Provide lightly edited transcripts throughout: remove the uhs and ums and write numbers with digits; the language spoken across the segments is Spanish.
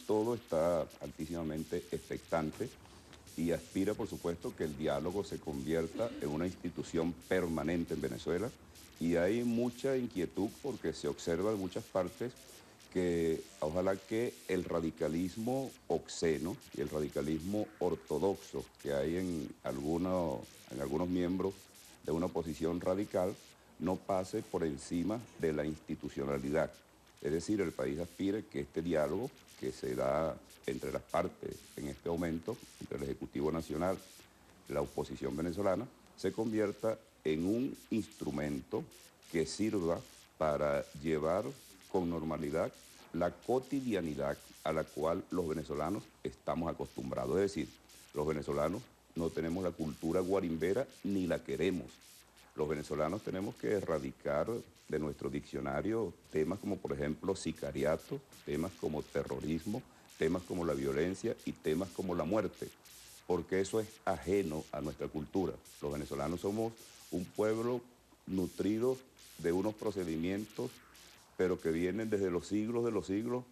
Todo está altísimamente expectante y aspira, por supuesto, que el diálogo se convierta en una institución permanente en Venezuela. Y hay mucha inquietud porque se observa en muchas partes que ojalá que el radicalismo obsceno y el radicalismo ortodoxo que hay en algunos miembros de una oposición radical no pase por encima de la institucionalidad. Es decir, el país aspira que este diálogo que se da entre las partes en este momento, entre el Ejecutivo Nacional y la oposición venezolana, se convierta en un instrumento que sirva para llevar con normalidad la cotidianidad a la cual los venezolanos estamos acostumbrados. Es decir, los venezolanos no tenemos la cultura guarimbera ni la queremos. Los venezolanos tenemos que erradicar de nuestro diccionario temas como, por ejemplo, sicariato, temas como terrorismo, temas como la violencia y temas como la muerte, porque eso es ajeno a nuestra cultura. Los venezolanos somos un pueblo nutrido de unos procedimientos, pero que vienen desde los siglos de los siglos,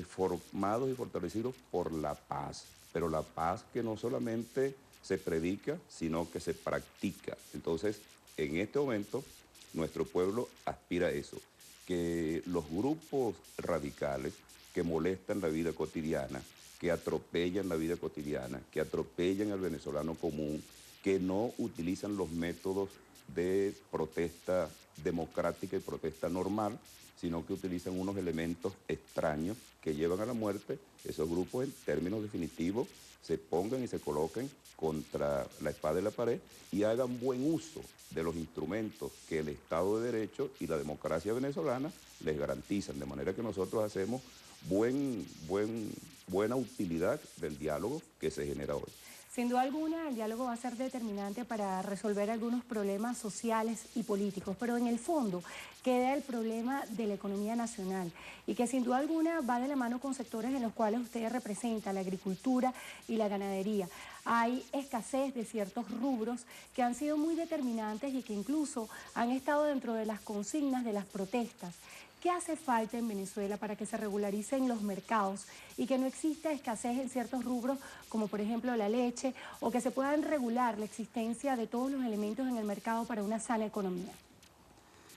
formados y fortalecidos por la paz, pero la paz que no solamente se predica, sino que se practica. Entonces, en este momento, nuestro pueblo aspira a eso, que los grupos radicales que molestan la vida cotidiana, que atropellan la vida cotidiana, que atropellan al venezolano común, que no utilizan los métodos de protesta democrática y protesta normal, sino que utilizan unos elementos extraños que llevan a la muerte. Esos grupos, en términos definitivos, se pongan y se coloquen contra la espada y la pared y hagan buen uso de los instrumentos que el Estado de Derecho y la democracia venezolana les garantizan, de manera que nosotros hacemos buena utilidad del diálogo que se genera hoy. Sin duda alguna, el diálogo va a ser determinante para resolver algunos problemas sociales y políticos, pero en el fondo queda el problema de la economía nacional y que sin duda alguna va de la mano con sectores en los cuales usted representa, la agricultura y la ganadería. Hay escasez de ciertos rubros que han sido muy determinantes y que incluso han estado dentro de las consignas de las protestas. ¿Qué hace falta en Venezuela para que se regularicen los mercados y que no exista escasez en ciertos rubros, como por ejemplo la leche, o que se puedan regular la existencia de todos los elementos en el mercado para una sana economía?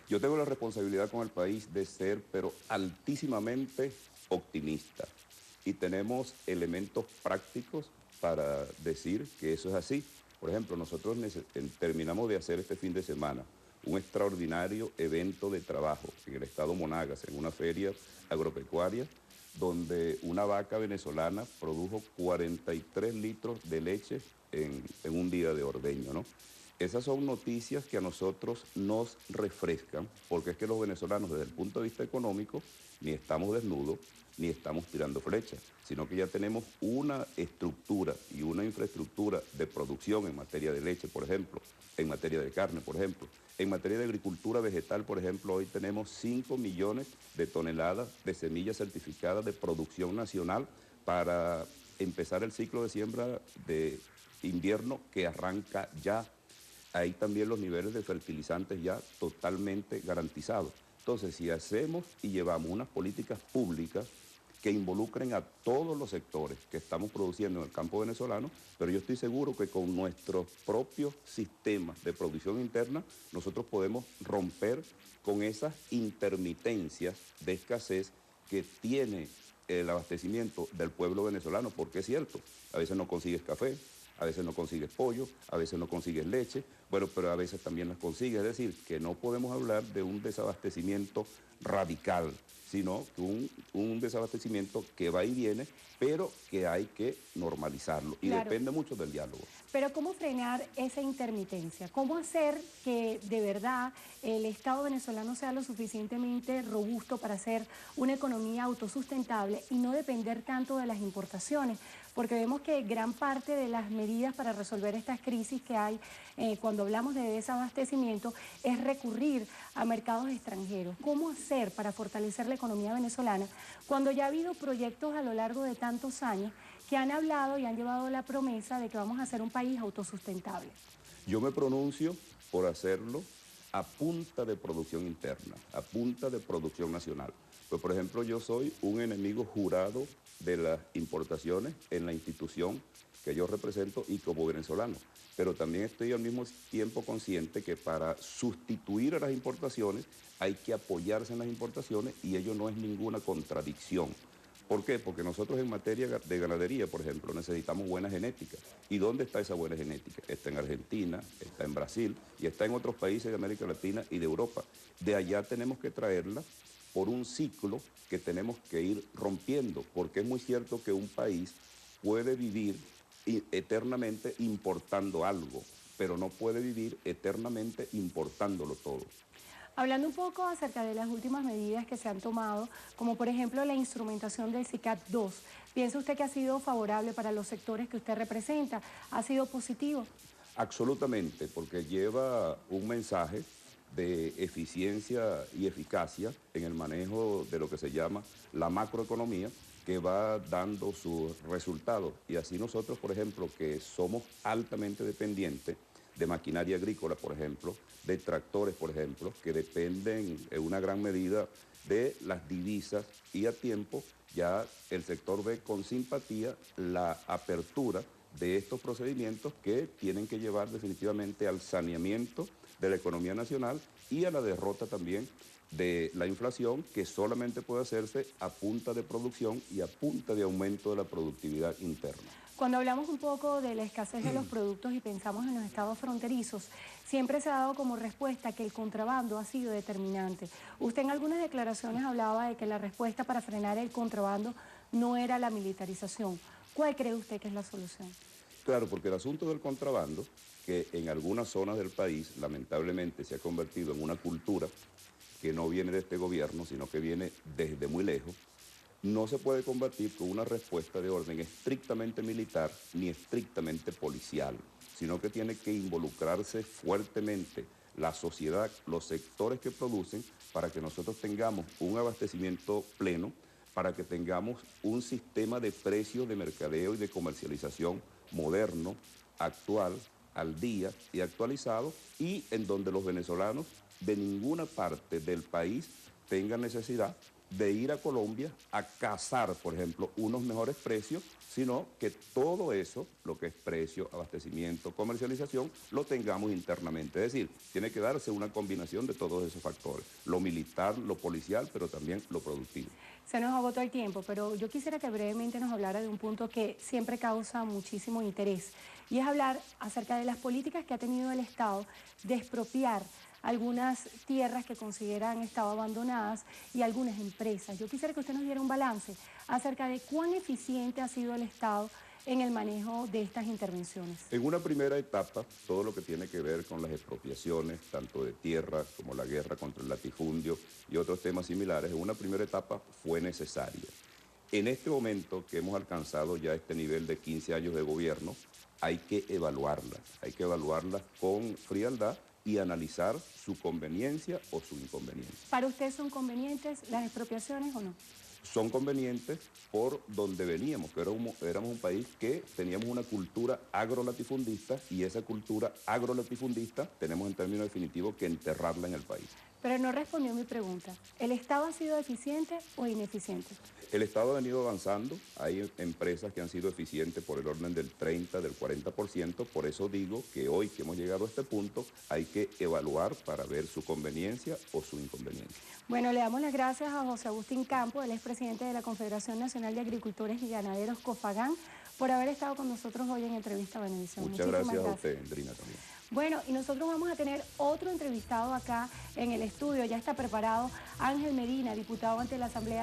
Yo tengo la responsabilidad con el país de ser, pero altísimamente optimista. Y tenemos elementos prácticos para decir que eso es así. Por ejemplo, nosotros terminamos de hacer este fin de semana un extraordinario evento de trabajo en el estado Monagas, en una feria agropecuaria, donde una vaca venezolana produjo 43 litros de leche en un día de ordeño, ¿no? Esas son noticias que a nosotros nos refrescan, porque es que los venezolanos desde el punto de vista económico ni estamos desnudos, ni estamos tirando flechas, sino que ya tenemos una estructura y una infraestructura de producción en materia de leche, por ejemplo, en materia de carne, por ejemplo. En materia de agricultura vegetal, por ejemplo, hoy tenemos 5 millones de toneladas de semillas certificadas de producción nacional para empezar el ciclo de siembra de invierno que arranca ya. Hay también los niveles de fertilizantes ya totalmente garantizados. Entonces, si hacemos y llevamos unas políticas públicas que involucren a todos los sectores que estamos produciendo en el campo venezolano, pero yo estoy seguro que con nuestros propios sistemas de producción interna nosotros podemos romper con esas intermitencias de escasez que tiene el abastecimiento del pueblo venezolano, porque es cierto, a veces no consigues café, a veces no consigues pollo, a veces no consigues leche, bueno, pero a veces también las consigues. Es decir, que no podemos hablar de un desabastecimiento radical, sino un desabastecimiento que va y viene, pero que hay que normalizarlo y Claro. depende mucho del diálogo. Pero ¿cómo frenar esa intermitencia? ¿Cómo hacer que de verdad el Estado venezolano sea lo suficientemente robusto para hacer una economía autosustentable y no depender tanto de las importaciones? Porque vemos que gran parte de las medidas para resolver estas crisis que hay cuando hablamos de desabastecimiento es recurrir a mercados extranjeros. ¿Cómo hacer para fortalecer la economía venezolana cuando ya ha habido proyectos a lo largo de tantos años que han hablado y han llevado la promesa de que vamos a ser un país autosustentable? Yo me pronuncio por hacerlo a punta de producción interna, a punta de producción nacional. Pues, por ejemplo, yo soy un enemigo jurado de las importaciones en la institución que yo represento y como venezolano. Pero también estoy al mismo tiempo consciente que para sustituir a las importaciones hay que apoyarse en las importaciones y ello no es ninguna contradicción. ¿Por qué? Porque nosotros en materia de ganadería, por ejemplo, necesitamos buena genética. ¿Y dónde está esa buena genética? Está en Argentina, está en Brasil y está en otros países de América Latina y de Europa. De allá tenemos que traerla por un ciclo que tenemos que ir rompiendo, porque es muy cierto que un país puede vivir eternamente importando algo, pero no puede vivir eternamente importándolo todo. Hablando un poco acerca de las últimas medidas que se han tomado, como por ejemplo la instrumentación del SICAP 2, ¿piensa usted que ha sido favorable para los sectores que usted representa? ¿Ha sido positivo? Absolutamente, porque lleva un mensaje de eficiencia y eficacia en el manejo de lo que se llama la macroeconomía, que va dando sus resultados. Y así nosotros, por ejemplo, que somos altamente dependientes de maquinaria agrícola, por ejemplo, de tractores, por ejemplo, que dependen en una gran medida de las divisas, y a tiempo ya el sector ve con simpatía la apertura de estos procedimientos que tienen que llevar definitivamente al saneamiento de la economía nacional y a la derrota también de la inflación, que solamente puede hacerse a punta de producción y a punta de aumento de la productividad interna. Cuando hablamos un poco de la escasez de los productos y pensamos en los estados fronterizos, siempre se ha dado como respuesta que el contrabando ha sido determinante. Usted en algunas declaraciones hablaba de que la respuesta para frenar el contrabando no era la militarización. ¿Cuál cree usted que es la solución? Claro, porque el asunto del contrabando, que en algunas zonas del país lamentablemente se ha convertido en una cultura que no viene de este gobierno, sino que viene desde muy lejos, no se puede combatir con una respuesta de orden estrictamente militar ni estrictamente policial, sino que tiene que involucrarse fuertemente la sociedad, los sectores que producen, para que nosotros tengamos un abastecimiento pleno, para que tengamos un sistema de precios de mercadeo y de comercialización moderno, actual, al día y actualizado, y en donde los venezolanos de ninguna parte del país tengan necesidad de ir a Colombia a cazar, por ejemplo, unos mejores precios, sino que todo eso, lo que es precio, abastecimiento, comercialización, lo tengamos internamente. Es decir, tiene que darse una combinación de todos esos factores, lo militar, lo policial, pero también lo productivo. Se nos agotó el tiempo, pero yo quisiera que brevemente nos hablara de un punto que siempre causa muchísimo interés, y es hablar acerca de las políticas que ha tenido el Estado de expropiar algunas tierras que consideran estado abandonadas y algunas empresas. Yo quisiera que usted nos diera un balance acerca de cuán eficiente ha sido el Estado en el manejo de estas intervenciones. En una primera etapa, todo lo que tiene que ver con las expropiaciones, tanto de tierra como la guerra contra el latifundio y otros temas similares, en una primera etapa fue necesaria. En este momento que hemos alcanzado ya este nivel de 15 años de gobierno, hay que evaluarlas con frialdad y analizar su conveniencia o su inconveniencia. ¿Para usted son convenientes las expropiaciones o no? Son convenientes por donde veníamos, que éramos un país que teníamos una cultura agrolatifundista, y esa cultura agrolatifundista tenemos en términos definitivos que enterrarla en el país. Pero no respondió mi pregunta. ¿El Estado ha sido eficiente o ineficiente? El Estado ha venido avanzando, hay empresas que han sido eficientes por el orden del 30, del 40%, por eso digo que hoy que hemos llegado a este punto hay que evaluar para ver su conveniencia o su inconveniencia. Bueno, le damos las gracias a José Agustín Campos, él es presidente de la Confederación Nacional de Agricultores y Ganaderos, COFAGAN, por haber estado con nosotros hoy en Entrevista Venevisión. Muchas gracias a usted, Andrina, también. Bueno, y nosotros vamos a tener otro entrevistado acá en el estudio, ya está preparado Ángel Medina, diputado ante la Asamblea